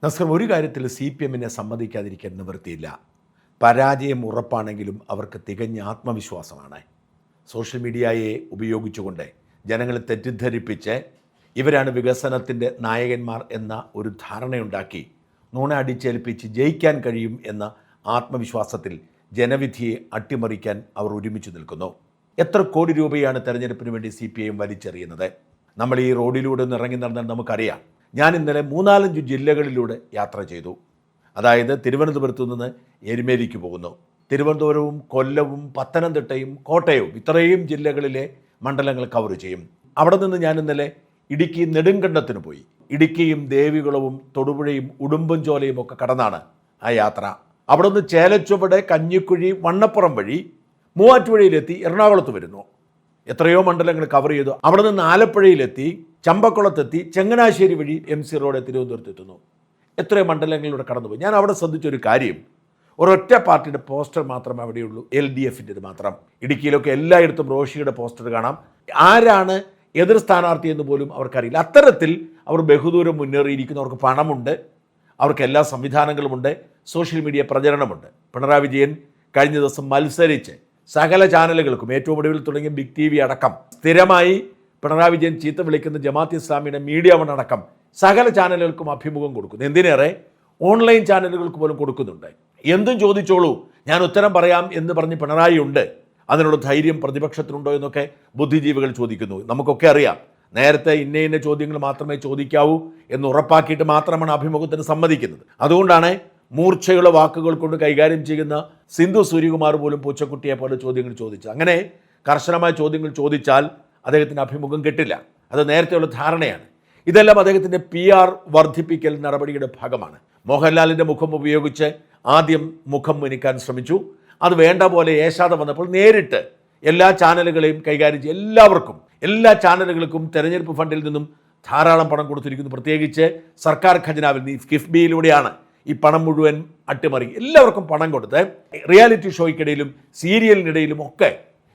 നസ്കർ, ഒരു കാര്യത്തിൽ CPM-നെ സമ്മതിക്കാതിരിക്കാൻ നിവൃത്തിയില്ല. പരാജയം ഉറപ്പാണെങ്കിലും അവർക്ക് തികഞ്ഞ ആത്മവിശ്വാസമാണ്. സോഷ്യൽ മീഡിയയെ ഉപയോഗിച്ചുകൊണ്ട് ജനങ്ങളെ തെറ്റിദ്ധരിപ്പിച്ച് ഇവരാണ് വികസനത്തിൻ്റെ നായകന്മാർ എന്ന ഒരു ധാരണയുണ്ടാക്കി നുണ അടിച്ചേൽപ്പിച്ച് ജയിക്കാൻ കഴിയും എന്ന ആത്മവിശ്വാസത്തിൽ ജനവിധിയെ അട്ടിമറിക്കാൻ അവർ ഒരുമിച്ച് നിൽക്കുന്നു. എത്ര കോടി രൂപയാണ് തെരഞ്ഞെടുപ്പിന് വേണ്ടി CPM വലിച്ചെറിയുന്നത്? നമ്മൾ ഈ റോഡിലൂടെ ഒന്ന് ഇറങ്ങി നടന്നാൽ നമുക്കറിയാം. ഞാൻ ഇന്നലെ 3-4 ജില്ലകളിലൂടെ യാത്ര ചെയ്തു. അതായത് തിരുവനന്തപുരത്തു നിന്ന് എരുമേലിക്ക് പോകുന്നു. തിരുവനന്തപുരവും കൊല്ലവും പത്തനംതിട്ടയും കോട്ടയവും ഇത്രയും ജില്ലകളിലെ മണ്ഡലങ്ങൾ കവർ ചെയ്യും. അവിടെ നിന്ന് ഞാൻ ഇന്നലെ ഇടുക്കി നെടുങ്കണ്ടത്തിന് പോയി. ഇടുക്കിയും ദേവികുളവും തൊടുപുഴയും ഉടുമ്പൻചോലയും ഒക്കെ കടന്നാണ് ആ യാത്ര. അവിടെ നിന്ന് ചേലച്ചുവട്, കഞ്ഞിക്കുഴി, വണ്ണപ്പുറം വഴി മൂവാറ്റുപുഴയിലെത്തി എറണാകുളത്ത് വരുന്നു. എത്രയോ മണ്ഡലങ്ങൾ കവർ ചെയ്തു. അവിടെ നിന്ന് ആലപ്പുഴയിലെത്തി, ചമ്പക്കുളത്തെത്തി, ചങ്ങനാശ്ശേരി വഴി MC റോഡ് തിരുവനന്തപുരത്ത് എത്തുന്നു. എത്രയോ മണ്ഡലങ്ങളിലൂടെ കടന്നുപോയി. ഞാൻ അവിടെ ശ്രദ്ധിച്ചൊരു കാര്യം, ഒരൊറ്റ പാർട്ടിയുടെ പോസ്റ്റർ മാത്രമേ അവിടെയുള്ളൂ, LDF-ൻ്റെത് മാത്രം. ഇടുക്കിയിലൊക്കെ എല്ലായിടത്തും റോഷിയുടെ പോസ്റ്റർ കാണാം. ആരാണ് എതിർ സ്ഥാനാർത്ഥി എന്ന് പോലും അവർക്കറിയില്ല. അത്തരത്തിൽ അവർ ബഹുദൂരം മുന്നേറിയിരിക്കുന്നു. അവർക്ക് പണമുണ്ട്, അവർക്ക് എല്ലാ സംവിധാനങ്ങളുമുണ്ട്, സോഷ്യൽ മീഡിയ പ്രചരണമുണ്ട്. പിണറായി വിജയൻ കഴിഞ്ഞ ദിവസം മത്സരിച്ച് സകല ചാനലുകൾക്കും, ഏറ്റവും ഒടുവിൽ തുടങ്ങിയ ബിഗ് TV അടക്കം, സ്ഥിരമായി പിണറായി വിജയൻ ചീത്ത വിളിക്കുന്ന ജമാഅത്ത് ഇസ്ലാമിയുടെ മീഡിയ വൺ അടക്കം സകല ചാനലുകൾക്കും അഭിമുഖം കൊടുക്കുന്നു. എന്തിനേറെ ഓൺലൈൻ ചാനലുകൾക്ക് പോലും കൊടുക്കുന്നുണ്ട്. എന്തും ചോദിച്ചോളൂ, ഞാൻ ഉത്തരം പറയാം എന്ന് പറഞ്ഞ് പിണറായി ഉണ്ട്. അതിനുള്ള ധൈര്യം പ്രതിപക്ഷത്തിനുണ്ടോ എന്നൊക്കെ ബുദ്ധിജീവികൾ ചോദിക്കുന്നു. നമുക്കൊക്കെ അറിയാം, നേരത്തെ ഇന്ന ചോദ്യങ്ങൾ മാത്രമേ ചോദിക്കാവൂ എന്ന് ഉറപ്പാക്കിയിട്ട് മാത്രമാണ് അഭിമുഖത്തിന് സമ്മതിക്കുന്നത്. അതുകൊണ്ടാണ് മൂർച്ചയുള്ള വാക്കുകൾ കൊണ്ട് കൈകാര്യം ചെയ്യുന്ന സിന്ധു സൂര്യകുമാർ പോലും പൂച്ചക്കുട്ടിയെ പോലെ ചോദ്യങ്ങൾ ചോദിച്ചത്. അങ്ങനെ കർശനമായ ചോദ്യങ്ങൾ ചോദിച്ചാൽ അദ്ദേഹത്തിന് അഭിമുഖം കിട്ടില്ല. അത് നേരത്തെയുള്ള ധാരണയാണ്. ഇതെല്ലാം അദ്ദേഹത്തിൻ്റെ PR വർദ്ധിപ്പിക്കൽ നടപടിയുടെ ഭാഗമാണ്. മോഹൻലാലിൻ്റെ മുഖം ഉപയോഗിച്ച് ആദ്യം മുഖം മുനിക്കാൻ ശ്രമിച്ചു. അത് വേണ്ട പോലെ ഏശാതെ വന്നപ്പോൾ നേരിട്ട് എല്ലാ ചാനലുകളെയും കൈകാര്യം ചെയ്യും. എല്ലാ ചാനലുകൾക്കും തെരഞ്ഞെടുപ്പ് ഫണ്ടിൽ നിന്നും ധാരാളം പണം കൊടുത്തിരിക്കുന്നു. പ്രത്യേകിച്ച് സർക്കാർ ഖജനാവിൽ കിഫ്ബിയിലൂടെയാണ് ഈ പണം മുഴുവൻ അട്ടിമറി. എല്ലാവർക്കും പണം കൊടുത്ത് റിയാലിറ്റി ഷോയ്ക്കിടയിലും സീരിയലിനിടയിലും ഒക്കെ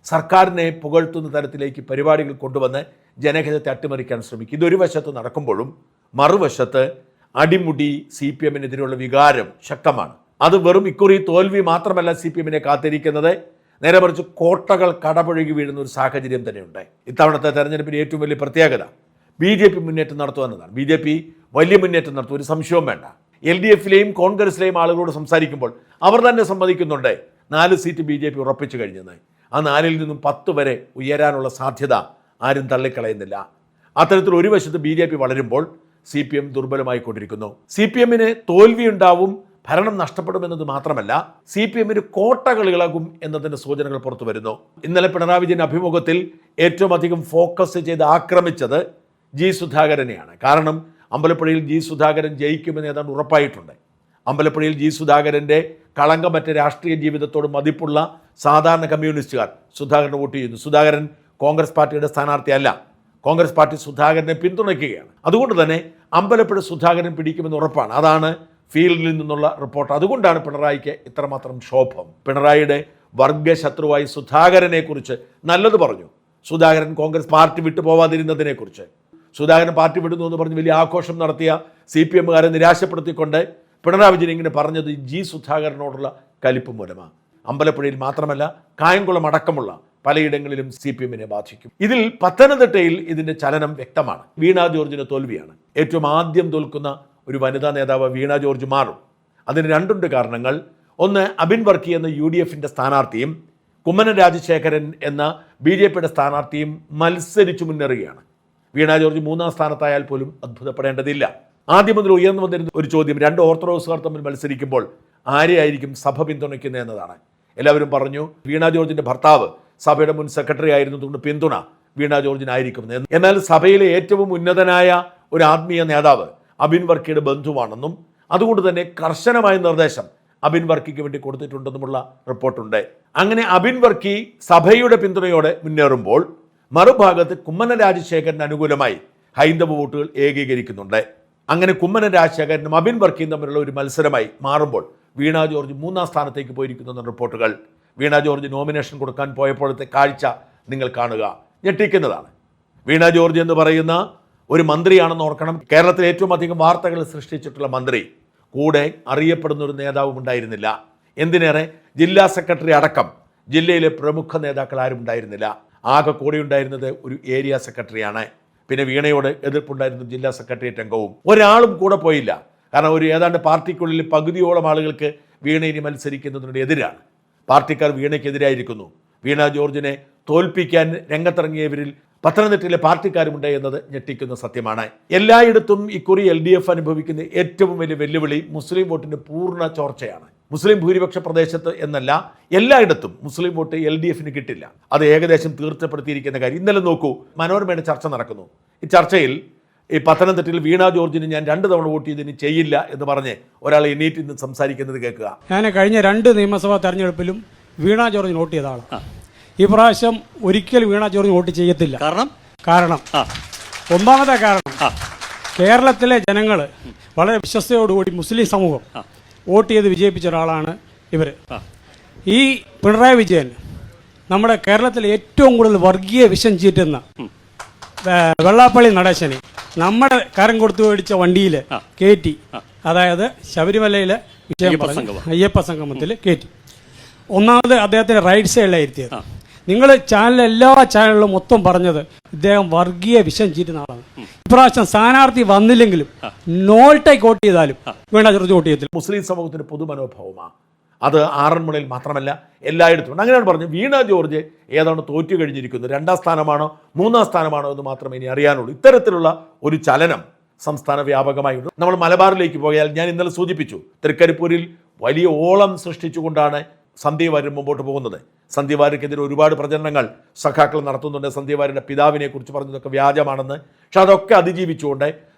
സർക്കാരിനെ പുകഴ്ത്തുന്ന തരത്തിലേക്ക് പരിപാടികൾ കൊണ്ടുവന്ന് ജനഹിതത്തെ അട്ടിമറിക്കാൻ ശ്രമിക്കും. ഇതൊരു വശത്ത് നടക്കുമ്പോഴും മറുവശത്ത് അടിമുടി CPM-നെതിരെയുള്ള വികാരം ശക്തമാണ്. അത് വെറും ഇക്കുറി തോൽവി മാത്രമല്ല CPM-നെ കാത്തിരിക്കുന്നത്, നേരെ മറിച്ച് കോട്ടകൾ കടപുഴകി വീഴുന്ന ഒരു സാഹചര്യം തന്നെയുണ്ട്. ഇത്തവണത്തെ തെരഞ്ഞെടുപ്പിന് ഏറ്റവും വലിയ പ്രത്യേകത BJP മുന്നേറ്റം നടത്തുക എന്നതാണ്. BJP വലിയ മുന്നേറ്റം നടത്തും, ഒരു സംശയവും വേണ്ട. LDF-ലെയും കോൺഗ്രസിലെയും ആളുകളോട് സംസാരിക്കുമ്പോൾ അവർ തന്നെ സമ്മതിക്കുന്നുണ്ട് 4 സീറ്റ് BJP ഉറപ്പിച്ചു കഴിഞ്ഞെന്ന്. ആ 4-ൽ നിന്നും 10 വരെ ഉയരാനുള്ള സാധ്യത ആരും തള്ളിക്കളയുന്നില്ല. അത്തരത്തിൽ ഒരു വശത്ത് BJP വളരുമ്പോൾ CPM ദുർബലമായിക്കൊണ്ടിരിക്കുന്നു. CPM-ന് തോൽവിയുണ്ടാവും, ഭരണം നഷ്ടപ്പെടുമെന്നത് മാത്രമല്ല CPM-ന് കോട്ടകൾ ഇളകും എന്നതിൻ്റെ സൂചനകൾ പുറത്തു വരുന്നു. ഇന്നലെ പിണറായി വിജയൻ അഭിമുഖത്തിൽ ഏറ്റവും അധികം ഫോക്കസ് ചെയ്ത് ആക്രമിച്ചത് G. സുധാകരനെയാണ്. കാരണം അമ്പലപ്പുഴയിൽ G. സുധാകരൻ ജയിക്കുമെന്ന് ഏതാണ്ട് ഉറപ്പായിട്ടുണ്ട്. അമ്പലപ്പുഴയിൽ G. സുധാകരൻ്റെ കളങ്കമറ്റ രാഷ്ട്രീയ ജീവിതത്തോട് മതിപ്പുള്ള സാധാരണ കമ്മ്യൂണിസ്റ്റുകാർ സുധാകരന് വോട്ട് ചെയ്യുന്നു. സുധാകരൻ കോൺഗ്രസ് പാർട്ടിയുടെ സ്ഥാനാർത്ഥിയല്ല. കോൺഗ്രസ് പാർട്ടി സുധാകരനെ പിന്തുണയ്ക്കുകയാണ്. അതുകൊണ്ട് തന്നെ അമ്പലപ്പുഴ സുധാകരൻ പിടിക്കുമെന്ന് ഉറപ്പാണ്. അതാണ് ഫീൽഡിൽ നിന്നുള്ള റിപ്പോർട്ട്. അതുകൊണ്ടാണ് പിണറായിക്ക് ഇത്രമാത്രം ക്ഷോഭം. പിണറായിയുടെ വർഗശത്രുവായി സുധാകരനെക്കുറിച്ച് നല്ലത് പറഞ്ഞു. സുധാകരൻ കോൺഗ്രസ് പാർട്ടി വിട്ടു പോവാതിരുന്നതിനെക്കുറിച്ച്, സുധാകരൻ പാർട്ടി വിടുന്നു എന്ന് പറഞ്ഞ് വലിയ ആഘോഷം നടത്തിയ CPM-കാരെ നിരാശപ്പെടുത്തിക്കൊണ്ട് പിണറായി വിജയൻ ഇങ്ങനെ പറഞ്ഞത് G. സുധാകരനോടുള്ള കലിപ്പ് മൂലമാണ്. അമ്പലപ്പുഴയിൽ മാത്രമല്ല കായംകുളം അടക്കമുള്ള പലയിടങ്ങളിലും CPM-നെ ബാധിക്കും. ഇതിൽ പത്തനംതിട്ടയിൽ ഇതിൻ്റെ ചലനം വ്യക്തമാണ്. വീണ ജോർജിന് തോൽവിയാണ്. ഏറ്റവും ആദ്യം തോൽക്കുന്ന ഒരു വനിതാ നേതാവ് വീണ ജോർജ് മാറും. അതിന് 2 കാരണങ്ങൾ. ഒന്ന്, അബിൻ വർക്കി എന്ന UDF-ൻ്റെ സ്ഥാനാർത്ഥിയും കുമ്മനം രാജശേഖരൻ എന്ന BJP-യുടെ സ്ഥാനാർത്ഥിയും മത്സരിച്ചു മുന്നേറുകയാണ്. വീണ ജോർജ് 3-ാം സ്ഥാനത്തായാൽ പോലും അത്ഭുതപ്പെടേണ്ടതില്ല. ആദ്യം മുതൽ ഉയർന്നു വന്നിരുന്ന ഒരു ചോദ്യം, 2 ഓർത്തഡോക്സുകാർ തമ്മിൽ മത്സരിക്കുമ്പോൾ ആരെയായിരിക്കും സഭ പിന്തുണയ്ക്കുന്നത് എന്നതാണ്. എല്ലാവരും പറഞ്ഞു വീണ ജോർജിൻ്റെ ഭർത്താവ് സഭയുടെ മുൻ സെക്രട്ടറി ആയിരുന്നതുകൊണ്ട് പിന്തുണ വീണ ജോർജിനായിരിക്കും. എന്നാൽ സഭയിലെ ഏറ്റവും ഉന്നതനായ ഒരു ആത്മീയ നേതാവ് അബിൻ വർക്കിയുടെ ബന്ധുവാണെന്നും അതുകൊണ്ട് തന്നെ കർശനമായ നിർദ്ദേശം അബിൻ വർക്കിക്ക് വേണ്ടി കൊടുത്തിട്ടുണ്ടെന്നുമുള്ള റിപ്പോർട്ടുണ്ട്. അങ്ങനെ അബിൻ വർക്കി സഭയുടെ പിന്തുണയോടെ മുന്നേറുമ്പോൾ മറുഭാഗത്ത് കുമ്മനം രാജശേഖരന് അനുകൂലമായി ഹൈന്ദവ വോട്ടുകൾ ഏകീകരിക്കുന്നുണ്ട്. അങ്ങനെ കുമ്മനം രാജശേഖരനും അബിൻ വർക്കിയും തമ്മിലുള്ള ഒരു മത്സരമായി മാറുമ്പോൾ വീണ ജോർജ് 3-ാം സ്ഥാനത്തേക്ക് പോയിരിക്കുന്ന റിപ്പോർട്ടുകൾ. വീണ ജോർജ് നോമിനേഷൻ കൊടുക്കാൻ പോയപ്പോഴത്തെ കാഴ്ച നിങ്ങൾ കാണുക, ഞെട്ടിക്കുന്നതാണ്. വീണ ജോർജ് എന്ന് പറയുന്ന ഒരു മന്ത്രിയാണെന്ന് ഓർക്കണം. കേരളത്തിൽ ഏറ്റവും അധികം വാർത്തകൾ സൃഷ്ടിച്ചിട്ടുള്ള മന്ത്രി, കൂടെ അറിയപ്പെടുന്ന ഒരു നേതാവും ഉണ്ടായിരുന്നില്ല. എന്തിനേറെ ജില്ലാ സെക്രട്ടറി അടക്കം ജില്ലയിലെ പ്രമുഖ നേതാക്കൾ ആരും ഉണ്ടായിരുന്നില്ല. ആകെ കൂടെ ഉണ്ടായിരുന്നത് ഒരു ഏരിയ സെക്രട്ടറിയാണ്. പിന്നെ വീണയോട് എതിർപ്പുണ്ടായിരുന്നു ജില്ലാ സെക്രട്ടേറിയറ്റ് അംഗവും. ഒരാളും കൂടെ പോയില്ല. കാരണം ഒരു ഏതാണ്ട് പാർട്ടിക്കുള്ളിൽ പകുതിയോളം ആളുകൾക്ക് വീണ ഇനി മത്സരിക്കുന്നതിനോട് എതിരാണ്. പാർട്ടിക്കാർ വീണയ്ക്കെതിരായിരിക്കുന്നു. വീണ ജോർജിനെ തോൽപ്പിക്കാൻ രംഗത്തിറങ്ങിയവരിൽ പത്തനംതിട്ടയിലെ പാർട്ടിക്കാരുമുണ്ട് എന്നത് ഞെട്ടിക്കുന്ന സത്യമാണ്. എല്ലായിടത്തും ഇക്കുറി LDF അനുഭവിക്കുന്ന ഏറ്റവും വലിയ വെല്ലുവിളി മുസ്ലിം വോട്ടിന്റെ പൂർണ്ണ ചോർച്ചയാണ്. മുസ്ലിം ഭൂരിപക്ഷ പ്രദേശത്ത് എന്നല്ല, എല്ലായിടത്തും മുസ്ലിം വോട്ട് LDFന് കിട്ടില്ല. അത് ഏകദേശം തീർച്ചപ്പെടുത്തിയിരിക്കുന്ന കാര്യം. ഇന്നലെ നോക്കൂ, മനോരമയുടെ ചർച്ച നടക്കുന്നു. ഈ ചർച്ചയിൽ ഈ പത്തനംതിട്ടയിൽ വീണ ജോർജിന് ഞാൻ 2 തവണ വോട്ട് ചെയ്തതിന് ചെയ്യില്ല എന്ന് പറഞ്ഞ് ഒരാൾ എണീറ്റ് നിന്ന് സംസാരിക്കുന്നത് കേൾക്കുക. ഞാൻ കഴിഞ്ഞ 2 നിയമസഭാ തെരഞ്ഞെടുപ്പിലും വീണ ജോർജിന് വോട്ട് ചെയ്ത ആളാണ്. ഈ പ്രാവശ്യം ഒരിക്കലും വീണ ജോർജ് വോട്ട് ചെയ്യത്തില്ല. കാരണം ഒന്നാമത്തെ കാരണം, കേരളത്തിലെ ജനങ്ങൾ വളരെ വിശ്വസ്തയോടുകൂടി മുസ്ലിം സമൂഹം വോട്ട് ചെയ്ത് വിജയിപ്പിച്ച ഒരാളാണ് ഇവർ. ഈ പിണറായി വിജയൻ നമ്മുടെ കേരളത്തിലെ ഏറ്റവും കൂടുതൽ വർഗീയ വിഷം ചീറ്റുന്ന വെള്ളാപ്പള്ളി നടേശനെ നമ്മുടെ കരം കൊടുത്തു മേടിച്ച വണ്ടിയിൽ കയറ്റി, അതായത് ശബരിമലയിലെ അയ്യപ്പ സംഗമത്തിൽ കയറ്റി. ഒന്നാമത് അദ്ദേഹത്തിന് റൈറ്റ് സൈഡിലായിരുത്തിയത്. നിങ്ങൾ എല്ലാ ചാനലിലും മൊത്തം പറഞ്ഞത് ഇദ്ദേഹം വർഗീയ വിഷം ചീറ്റുന്ന ആളാണ്. ഇപ്രാവശ്യം സ്ഥാനാർത്ഥി വന്നില്ലെങ്കിലും നോൾട്ടേക്ക് വോട്ട് ചെയ്താലും വീണ ജോർജ് വോട്ട് ചെയ്യത്തില്ല. മുസ്ലിം സമൂഹത്തിന് പൊതുമനോഭാവമാണ്. അത് ആറന്മുളയിൽ മാത്രമല്ല, എല്ലായിടത്തും. അങ്ങനെയാണ് പറഞ്ഞു വീണ ജോർജ് ഏതാണ് തോറ്റു കഴിഞ്ഞിരിക്കുന്നത്, 2ാം സ്ഥാനമാണോ 3ാം സ്ഥാനമാണോ എന്ന് മാത്രമേ ഇനി അറിയാനുള്ളൂ. ഇത്തരത്തിലുള്ള ഒരു ചലനം സംസ്ഥാന വ്യാപകമായുണ്ട്. നമ്മൾ മലബാറിലേക്ക് പോയാൽ, ഞാൻ ഇന്നലെ സൂചിപ്പിച്ചു, തൃക്കരിപ്പൂരിൽ വലിയ ഓളം സൃഷ്ടിച്ചുകൊണ്ടാണ് സന്ദീപ് വാര്യർ മുമ്പോട്ട് പോകുന്നത്. സന്ദീപ് വാര്യർക്കെതിരെ ഒരുപാട് പ്രചരണങ്ങൾ സഖാക്കൾ നടത്തുന്നുണ്ട്. സന്ദീപ് വാര്യരുടെ പിതാവിനെ കുറിച്ച് പറഞ്ഞതൊക്കെ വ്യാജമാണെന്ന്. പക്ഷെ അതൊക്കെ അതിജീവിച്ചുകൊണ്ട്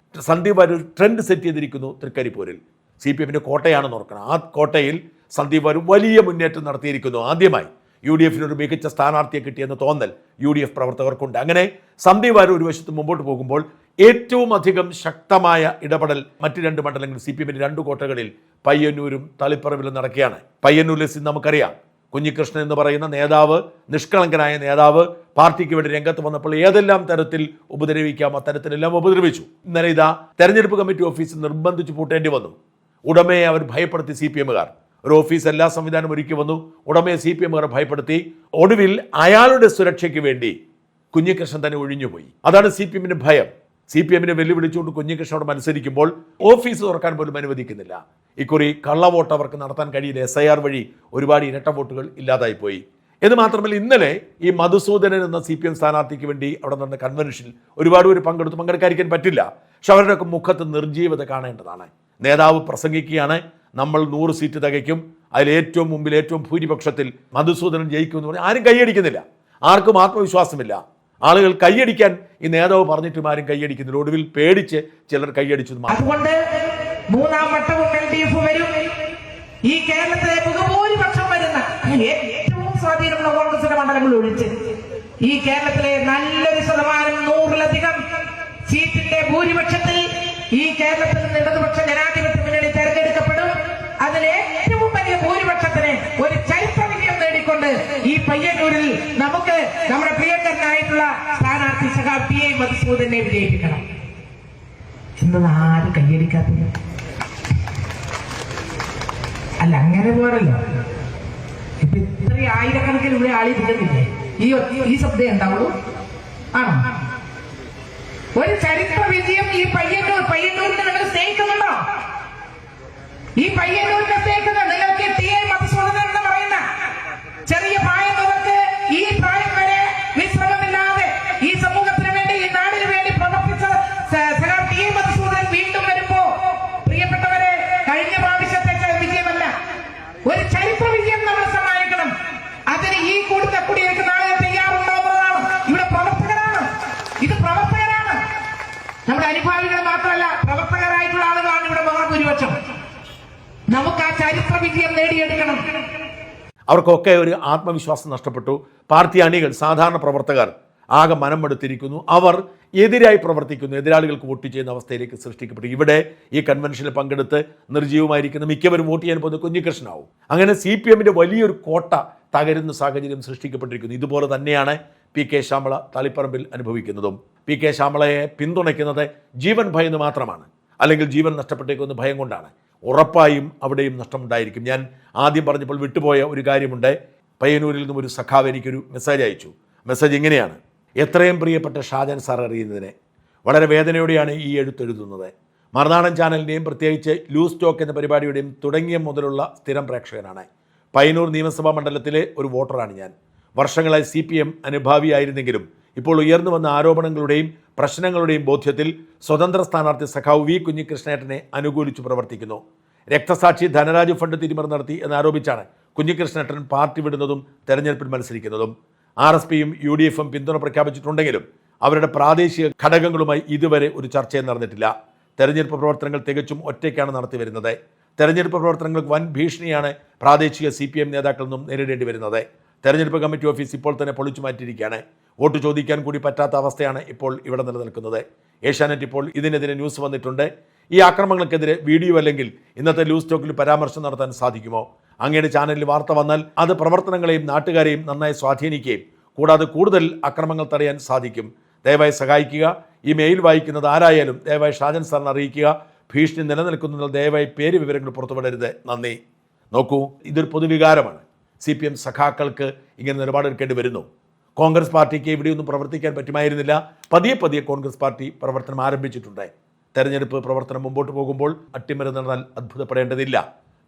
സന്ദീപ് വാര്യർ ട്രെൻഡ് സെറ്റ് ചെയ്തിരിക്കുന്നു തൃക്കരിപ്പൂരിൽ. CPMന്റെ കോട്ടയാണെന്ന് ഓർക്കണം. ആ കോട്ടയിൽ സന്ദീപ് വാര്യർ വലിയ മുന്നേറ്റം നടത്തിയിരിക്കുന്നു. ആദ്യമായി UDFന് ഒരു മികച്ച സ്ഥാനാർത്ഥിയെ കിട്ടിയെന്ന് തോന്നൽ UDF പ്രവർത്തകർക്കുണ്ട്. അങ്ങനെ സന്ദീപ് വാര്യർ ഒരു വശത്ത് മുമ്പോട്ട് പോകുമ്പോൾ ഏറ്റവും അധികം ശക്തമായ ഇടപെടൽ മറ്റ് 2 മണ്ഡലങ്ങളിൽ CPMന്റെ 2 കോട്ടകളിൽ പയ്യന്നൂരും തളിപ്പറമ്പിലും നടക്കുകയാണ്. പയ്യന്നൂരിൽ നമുക്കറിയാം, കുഞ്ഞികൃഷ്ണൻ എന്ന് പറയുന്ന നേതാവ്, നിഷ്കളങ്കനായ നേതാവ്, പാർട്ടിക്ക് വേണ്ടി രംഗത്ത് വന്നപ്പോൾ ഏതെല്ലാം തരത്തിൽ ഉപദ്രവിക്കാം അത്തരത്തിലെല്ലാം ഉപദ്രവിച്ചു. ഇന്നലെ ഇതാ തെരഞ്ഞെടുപ്പ് കമ്മിറ്റി ഓഫീസ് നിർബന്ധിച്ച് പൂട്ടേണ്ടി വന്നു. ഉടമയെ അവർ ഭയപ്പെടുത്തി. CPMകാർ ഒരു ഓഫീസ് എല്ലാ സംവിധാനം ഒരുക്കി വന്നു. ഉടമയെ CPMകാർ ഭയപ്പെടുത്തി. ഒടുവിൽ അയാളുടെ സുരക്ഷയ്ക്ക് വേണ്ടി കുഞ്ഞികൃഷ്ണൻ തന്നെ ഒഴിഞ്ഞുപോയി. അതാണ് CPMന്റെ ഭയം. CPMനെ വെല്ലുവിളിച്ചുകൊണ്ട് കുഞ്ഞികൃഷ്ണനോട് മത്സരിക്കുമ്പോൾ ഓഫീസ് തുറക്കാൻ പോലും അനുവദിക്കുന്നില്ല. ഇക്കുറി കള്ളവോട്ട് അവർക്ക് നടത്താൻ കഴിയില്ല. SIR വഴി ഒരുപാട് ഇരട്ട വോട്ടുകൾ ഇല്ലാതായിപ്പോയി. എന്ന് മാത്രമല്ല, ഇന്നലെ ഈ മധുസൂദനൻ എന്ന CPM സ്ഥാനാർത്ഥിക്ക് വേണ്ടി അവിടെ നടന്ന കൺവെൻഷനിൽ ഒരുപാട് പേര് പങ്കെടുക്കാതിരിക്കാൻ പറ്റില്ല. പക്ഷെ അവരുടെയൊക്കെ മുഖത്ത് നിർജീവത കാണേണ്ടതാണ്. നേതാവ് പ്രസംഗിക്കുകയാണ്, നമ്മൾ 100 സീറ്റ് തികയ്ക്കും, അതിൽ ഏറ്റവും മുമ്പിൽ ഏറ്റവും ഭൂരിപക്ഷത്തിൽ മധുസൂദനൻ ജയിക്കുമെന്ന് പറഞ്ഞാൽ ആരും കൈയടിക്കുന്നില്ല. ആർക്കും ആത്മവിശ്വാസമില്ല. ആളുകൾ കൈയടിക്കാൻ ഈ നേതാവ് പറഞ്ഞിട്ടും ആരും കൈയടിക്കുന്നില്ല. ഒടുവിൽ പേടിച്ച് ചിലർ കൈയടിച്ചു. അതുകൊണ്ട് 3ാം വട്ടവും LDF വരും. ഈ കേരളത്തിലെ ബഹുഭൂരിപക്ഷം വരുന്ന ഏറ്റവും സ്വാധീനമുള്ള കോൺഗ്രസിന്റെ മണ്ഡലങ്ങൾ ഒഴിച്ച് ഈ കേരളത്തിലെ നല്ലൊരു ശതമാനം 100-ലധികം സീറ്റിന്റെ ഭൂരിപക്ഷത്തിൽ ഈ കേരളത്തിൽ നിന്ന് ഇടതുപക്ഷ ജനാധിപത്യ മുന്നണി തെരഞ്ഞെടുക്കപ്പെടും. അതിൽ ഏറ്റവും വലിയ ഭൂരിപക്ഷത്തിന് ഒരു ചരിത്ര വിജയം നേടിക്കൊണ്ട് ഈ പയ്യന്നൂരിൽ നമുക്ക് നമ്മുടെ പ്രിയങ്കരനായിട്ടുള്ള സ്ഥാനാർത്ഥി സഖാവ് PI മധുസൂദനെ വിജയിപ്പിക്കണം എന്നത് ആരും കയ്യടിക്കാത്തത് അല്ല. അങ്ങനെ പോരല്ലോ. ഇപ്പൊ ഇത്രയും ആയിരക്കണക്കിന് ഇവിടെ ആളിരിക്കുന്നില്ലേ? ഈ ശബ്ദം ഉണ്ടാവുള്ളൂ. ആണോ? ഒരു ചരിത്ര വിജയം ഈ പയ്യന്നൂരിനെ നിങ്ങൾ സ്നേഹിക്കുന്നുണ്ടോ? ഈ പയ്യന്നൂരിനെ സ്നേഹിക്കുന്നത് നിങ്ങൾക്ക് PI മധുസൂദനൻ എന്ന് പറയുന്ന ചെറിയ പ്രായം മുതൽക്ക് ഈ പ്രായം വരെ വിശ്രമമില്ലാതെ ഈ സമൂഹത്തിന് വേണ്ടി, ഈ നാടിന് വേണ്ടി പ്രവർത്തിച്ച PI മധുസൂദനൻ വീണ്ടും വരുമ്പോ, പ്രിയപ്പെട്ടവരെ, കഴിഞ്ഞ പ്രാവശ്യത്തെ വിജയമല്ല, ഒരു ചരിത്ര വിജയം നമ്മൾ സമ്മാനിക്കണം. അതിന് ഈ കുടിയിരിക്കുന്ന ആളുകൾ തയ്യാറുണ്ടോ എന്നതാണ്. ഇവിടെ പ്രവർത്തകരാണ്, ഇത് പ്രവർത്തകരാണ്. നമ്മുടെ അനുഭാവികൾ മാത്രമല്ല, പ്രവർത്തകരായിട്ടുള്ള ആളുകളാണ് ഇവിടെ മഹാഭൂരിപക്ഷം. നമുക്ക് ആ ചരിത്ര വിജയം നേടിയെടുക്കണം. അവർക്കൊക്കെ ഒരു ആത്മവിശ്വാസം നഷ്ടപ്പെട്ടു. പാർട്ടി അണികൾ, സാധാരണ പ്രവർത്തകർ ആകെ മനമെടുത്തിരിക്കുന്നു. അവർ എതിരായി പ്രവർത്തിക്കുന്നു. എതിരാളികൾക്ക് വോട്ട് ചെയ്യുന്ന അവസ്ഥയിലേക്ക് സൃഷ്ടിക്കപ്പെട്ടു. ഇവിടെ ഈ കൺവെൻഷനിൽ പങ്കെടുത്ത് നിർജീവമായിരിക്കുന്ന മിക്കവരും വോട്ട് ചെയ്യാൻ പോകുന്ന കുഞ്ഞികൃഷ്ണനാവും. അങ്ങനെ CPMന്റെ വലിയൊരു കോട്ട തകരുന്ന സാഹചര്യം സൃഷ്ടിക്കപ്പെട്ടിരിക്കുന്നു. ഇതുപോലെ തന്നെയാണ് PK ശ്യാമള തളിപ്പറമ്പിൽ അനുഭവിക്കുന്നതും. പി കെ ശ്യാമളയെ പിന്തുണയ്ക്കുന്നത് ജീവൻ ഭയന്ന് മാത്രമാണ്, അല്ലെങ്കിൽ ജീവൻ നഷ്ടപ്പെട്ടേക്കുന്ന ഭയം കൊണ്ടാണ്. ഉറപ്പായും അവിടെയും നഷ്ടമുണ്ടായിരിക്കും. ഞാൻ ആദ്യം പറഞ്ഞപ്പോൾ വിട്ടുപോയ ഒരു കാര്യമുണ്ട്. പയ്യന്നൂരിൽ നിന്നും ഒരു സഖാവ് എനിക്കൊരു മെസ്സേജ് അയച്ചു. മെസ്സേജ് ഇങ്ങനെയാണ്: എത്രയും പ്രിയപ്പെട്ട ഷാജൻ സാർ അറിയുന്നതിനെ വളരെ വേദനയോടെയാണ് ഈ എഴുത്തെഴുതുന്നത്. മറുനാടൻ ചാനലിൻ്റെയും പ്രത്യേകിച്ച് ലൂസ് ടോക്ക് എന്ന പരിപാടിയുടെയും തുടങ്ങിയ മുതലുള്ള സ്ഥിരം പ്രേക്ഷകനാണ്. പയ്യന്നൂർ നിയമസഭാ മണ്ഡലത്തിലെ ഒരു വോട്ടറാണ് ഞാൻ. വർഷങ്ങളായി CPM അനുഭാവിയായിരുന്നെങ്കിലും ഇപ്പോൾ ഉയർന്നു വന്ന ആരോപണങ്ങളുടെയും പ്രശ്നങ്ങളുടെയും ബോധ്യത്തിൽ സ്വതന്ത്ര സ്ഥാനാർത്ഥി സഖാവ് വി കുഞ്ഞികൃഷ്ണേട്ടനെ അനുകൂലിച്ചു പ്രവർത്തിക്കുന്നു. രക്തസാക്ഷി ധനരാജ് ഫണ്ട് തിരിമറി നടത്തി എന്നാരോപിച്ചാണ് കുഞ്ഞികൃഷ്ണേട്ടൻ പാർട്ടി വിടുന്നതും തെരഞ്ഞെടുപ്പിൽ മത്സരിക്കുന്നതും. RSPയും UDFും പിന്തുണ പ്രഖ്യാപിച്ചിട്ടുണ്ടെങ്കിലും അവരുടെ പ്രാദേശിക ഘടകങ്ങളുമായി ഇതുവരെ ഒരു ചർച്ചയും നടന്നിട്ടില്ല. തെരഞ്ഞെടുപ്പ് പ്രവർത്തനങ്ങൾ തികച്ചും ഒറ്റയ്ക്കാണ് നടത്തി വരുന്നത്. തെരഞ്ഞെടുപ്പ് പ്രവർത്തനങ്ങൾക്ക് വൻ ഭീഷണിയാണ് പ്രാദേശിക CPM നേതാക്കളിൽ നിന്നും നേരിടേണ്ടി വരുന്നത്. തെരഞ്ഞെടുപ്പ് കമ്മിറ്റി ഓഫീസ് ഇപ്പോൾ തന്നെ പൊളിച്ചു മാറ്റിയിരിക്കുകയാണ്. വോട്ട് ചോദിക്കാൻ കൂടി പറ്റാത്ത അവസ്ഥയാണ് ഇപ്പോൾ ഇവിടെ നിലനിൽക്കുന്നത്. ഏഷ്യാനെറ്റ് ഇപ്പോൾ ഇതിനെതിരെ ന്യൂസ് വന്നിട്ടുണ്ട്. ഈ ആക്രമണങ്ങൾക്കെതിരെ വീഡിയോ അല്ലെങ്കിൽ ഇന്നത്തെ ലൂസ് ടോക്കിൽ പരാമർശം നടത്താൻ സാധിക്കുമോ? അങ്ങയുടെ ചാനലിൽ വാർത്ത വന്നാൽ അത് പ്രവർത്തനങ്ങളെയും നാട്ടുകാരെയും നന്നായി സ്വാധീനിക്കുകയും കൂടാതെ കൂടുതൽ അക്രമങ്ങൾ തടയാൻ സാധിക്കും. ദയവായി സഹായിക്കുക. ഈ മെയിൽ വായിക്കുന്നത് ആരായാലും ദയവായി ഷാജൻ സാറിനെ അറിയിക്കുക. ഭീഷണി നിലനിൽക്കുന്നതിൽ ദയവായി പേര് വിവരങ്ങൾ പുറത്തുവിടരുത്. നന്ദി. നോക്കൂ, ഇതൊരു പൊതുവികാരമാണ്. CPM സഖാക്കൾക്ക് ഇങ്ങനെ നിലപാടെടുക്കേണ്ടി വരുന്നു. കോൺഗ്രസ് പാർട്ടിക്ക് ഇവിടെയൊന്നും പ്രവർത്തിക്കാൻ പറ്റുമായിരുന്നില്ല. പതിയെ പതിയെ കോൺഗ്രസ് പാർട്ടി പ്രവർത്തനം ആരംഭിച്ചിട്ടുണ്ട്. തെരഞ്ഞെടുപ്പ് പ്രവർത്തനം മുമ്പോട്ട് പോകുമ്പോൾ അട്ടിമറി നടന്നാൽ അത്ഭുതപ്പെടേണ്ടതില്ല.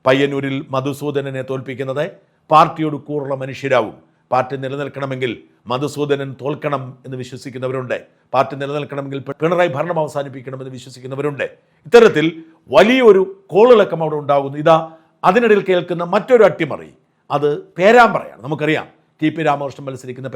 പയ്യന്നൂരിൽ മധുസൂദനനെ തോൽപ്പിക്കുന്നത് പാർട്ടിയോട് കൂറുള്ള മനുഷ്യരാവും. പാർട്ടി നിലനിൽക്കണമെങ്കിൽ മധുസൂദനൻ തോൽക്കണം എന്ന് വിശ്വസിക്കുന്നവരുണ്ട്. പാർട്ടി നിലനിൽക്കണമെങ്കിൽ പിണറായി ഭരണം അവസാനിപ്പിക്കണമെന്ന് വിശ്വസിക്കുന്നവരുണ്ട്. ഇത്തരത്തിൽ വലിയൊരു കോളിളക്കം അവിടെ ഉണ്ടാകുന്നു. ഇതാ അതിനിടയിൽ കേൾക്കുന്ന മറ്റൊരു അട്ടിമറി, അത് പേരാമ്പ്രയാണ്. നമുക്കറിയാം TP രാമകൃഷ്ണൻ മത്സരിക്കുന്ന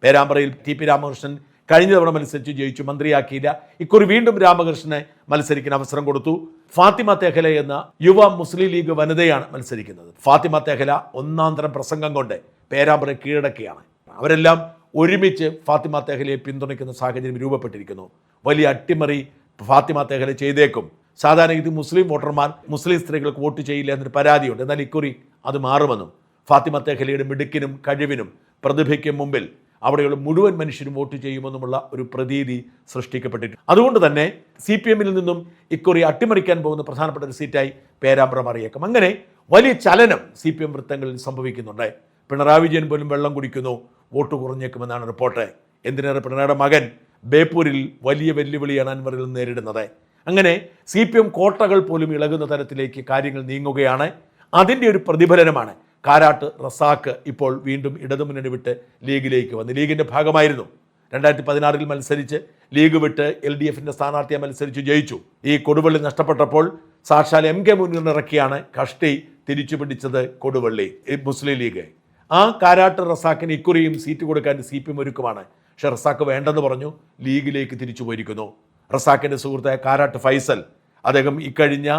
പേരാമ്പ്രയിൽ TP രാമകൃഷ്ണൻ കഴിഞ്ഞ തവണ മത്സരിച്ച് ജയിച്ചു, മന്ത്രിയാക്കിയില്ല. ഇക്കുറി വീണ്ടും രാമകൃഷ്ണനെ മത്സരിക്കാൻ അവസരം കൊടുത്തു. ഫാത്തിമ തെഹല എന്ന യുവ മുസ്ലിം ലീഗ് വനിതയാണ് മത്സരിക്കുന്നത്. ഫാത്തിമ തെഹല ഒന്നാം തരം പ്രസംഗം കൊണ്ട് പേരാമ്പ്ര കീഴടക്കുകയാണ്. അവരെല്ലാം ഒരുമിച്ച് ഫാത്തിമ തെഹലയെ പിന്തുണയ്ക്കുന്ന സാഹചര്യം രൂപപ്പെട്ടിരിക്കുന്നു. വലിയ അട്ടിമറി ഫാത്തിമ തെഹല ചെയ്തേക്കും. സാധാരണ ഇത് മുസ്ലിം വോട്ടർമാർ മുസ്ലിം സ്ത്രീകൾക്ക് വോട്ട് ചെയ്യില്ല എന്നൊരു പരാതിയുണ്ട്. എന്നാൽ ഇക്കുറി അത് മാറുമെന്നും ഫാത്തിമ തെഹലയുടെ മിടുക്കിനും കഴിവിനും പ്രതിഭയ്ക്കും മുമ്പിൽ അവിടെയുള്ള മുഴുവൻ മനുഷ്യരും വോട്ട് ചെയ്യുമെന്നുമുള്ള ഒരു പ്രതീതി സൃഷ്ടിക്കപ്പെട്ടിട്ടുണ്ട്. അതുകൊണ്ട് തന്നെ CPMൽ നിന്നും ഇക്കുറി അട്ടിമറിക്കാൻ പോകുന്ന പ്രധാനപ്പെട്ട ഒരു സീറ്റായി പേരാമ്പ്ര മാറിയേക്കും. അങ്ങനെ വലിയ ചലനം CPM വൃത്തങ്ങളിൽ സംഭവിക്കുന്നുണ്ട്. പിണറായി വിജയൻ പോലും വെള്ളം കുടിക്കുന്നു, വോട്ട് കുറഞ്ഞേക്കുമെന്നാണ് റിപ്പോർട്ട്. എന്തിനേറെ പിണറായിയുടെ മകൻ ബേപ്പൂരിൽ വലിയ വെല്ലുവിളിയാണ് അൻവറിൽ നിന്ന് നേരിടുന്നത്. അങ്ങനെ CPM കോട്ടകൾ പോലും ഇളകുന്ന തരത്തിലേക്ക് കാര്യങ്ങൾ നീങ്ങുകയാണ്. അതിൻ്റെ ഒരു പ്രതിഫലനമാണ് കാരാട്ട് റസാക്ക് ഇപ്പോൾ വീണ്ടും ഇടതുമുന്നണി വിട്ട് ലീഗിലേക്ക് വന്ന്. ലീഗിൻ്റെ ഭാഗമായിരുന്നു. 2016 മത്സരിച്ച് ലീഗ് വിട്ട് LDFിൻ്റെ സ്ഥാനാർത്ഥിയെ മത്സരിച്ച് ജയിച്ചു. ഈ കൊടുവള്ളി നഷ്ടപ്പെട്ടപ്പോൾ സാക്ഷാൽ MK മുന്നിലിറക്കിയാണ് കഷ്ടി തിരിച്ചു പിടിച്ചത് കൊടുവള്ളി മുസ്ലിം ലീഗ്. ആ കാരാട്ട് റസാക്കിന് ഇക്കുറിയും സീറ്റ് കൊടുക്കാൻ CPM ഒരുക്കുമാണ്. പക്ഷെ റസാക്ക് വേണ്ടെന്ന് പറഞ്ഞു, ലീഗിലേക്ക് തിരിച്ചു പോയിരിക്കുന്നു. റസാക്കിൻ്റെ സുഹൃത്തായ കാരാട്ട് ഫൈസൽ, അദ്ദേഹം ഇക്കഴിഞ്ഞ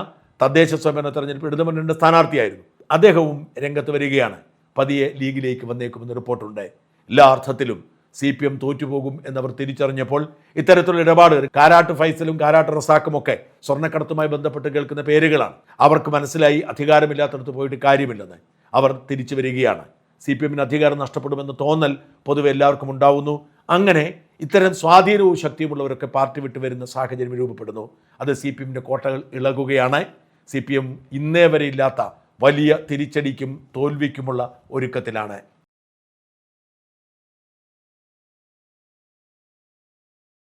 തദ്ദേശ സ്വയംഭരണ തെരഞ്ഞെടുപ്പ് ഇടതുമുന്നണിയുടെ സ്ഥാനാർത്ഥിയായിരുന്നു. അദ്ദേഹവും രംഗത്ത് വരികയാണ്. പതിയെ ലീഗിലേക്ക് വന്നേക്കുമെന്ന് റിപ്പോർട്ടുണ്ട്. എല്ലാ അർത്ഥത്തിലും CPM തോറ്റുപോകും എന്നവർ തിരിച്ചറിഞ്ഞപ്പോൾ ഇത്തരത്തിലുള്ള ഇടപാട് കാരാട്ട് ഫൈസലും കാരാട്ട് റസാക്കും ഒക്കെ സ്വർണ്ണക്കടത്തുമായി ബന്ധപ്പെട്ട് കേൾക്കുന്ന പേരുകളാണ്. അവർക്ക് മനസ്സിലായി അധികാരമില്ലാത്തടത്ത് പോയിട്ട് കാര്യമില്ലെന്ന്. അവർ തിരിച്ചു വരികയാണ്. CPMന് അധികാരം നഷ്ടപ്പെടുമെന്ന് തോന്നൽ പൊതുവെ എല്ലാവർക്കും ഉണ്ടാവുന്നു. അങ്ങനെ ഇത്തരം സ്വാധീനവും ശക്തിയുമുള്ളവരൊക്കെ പാർട്ടി വിട്ടു വരുന്ന സാഹചര്യം രൂപപ്പെടുന്നു. അത് CPMൻ്റെ കോട്ടകൾ ഇളകുകയാണ്. CPM ഇന്നേ വരെ ഇല്ലാത്ത വലിയ തിരിച്ചടിക്കും തോൽവിക്കുമുള്ള ഒരുക്കത്തിലാണ്.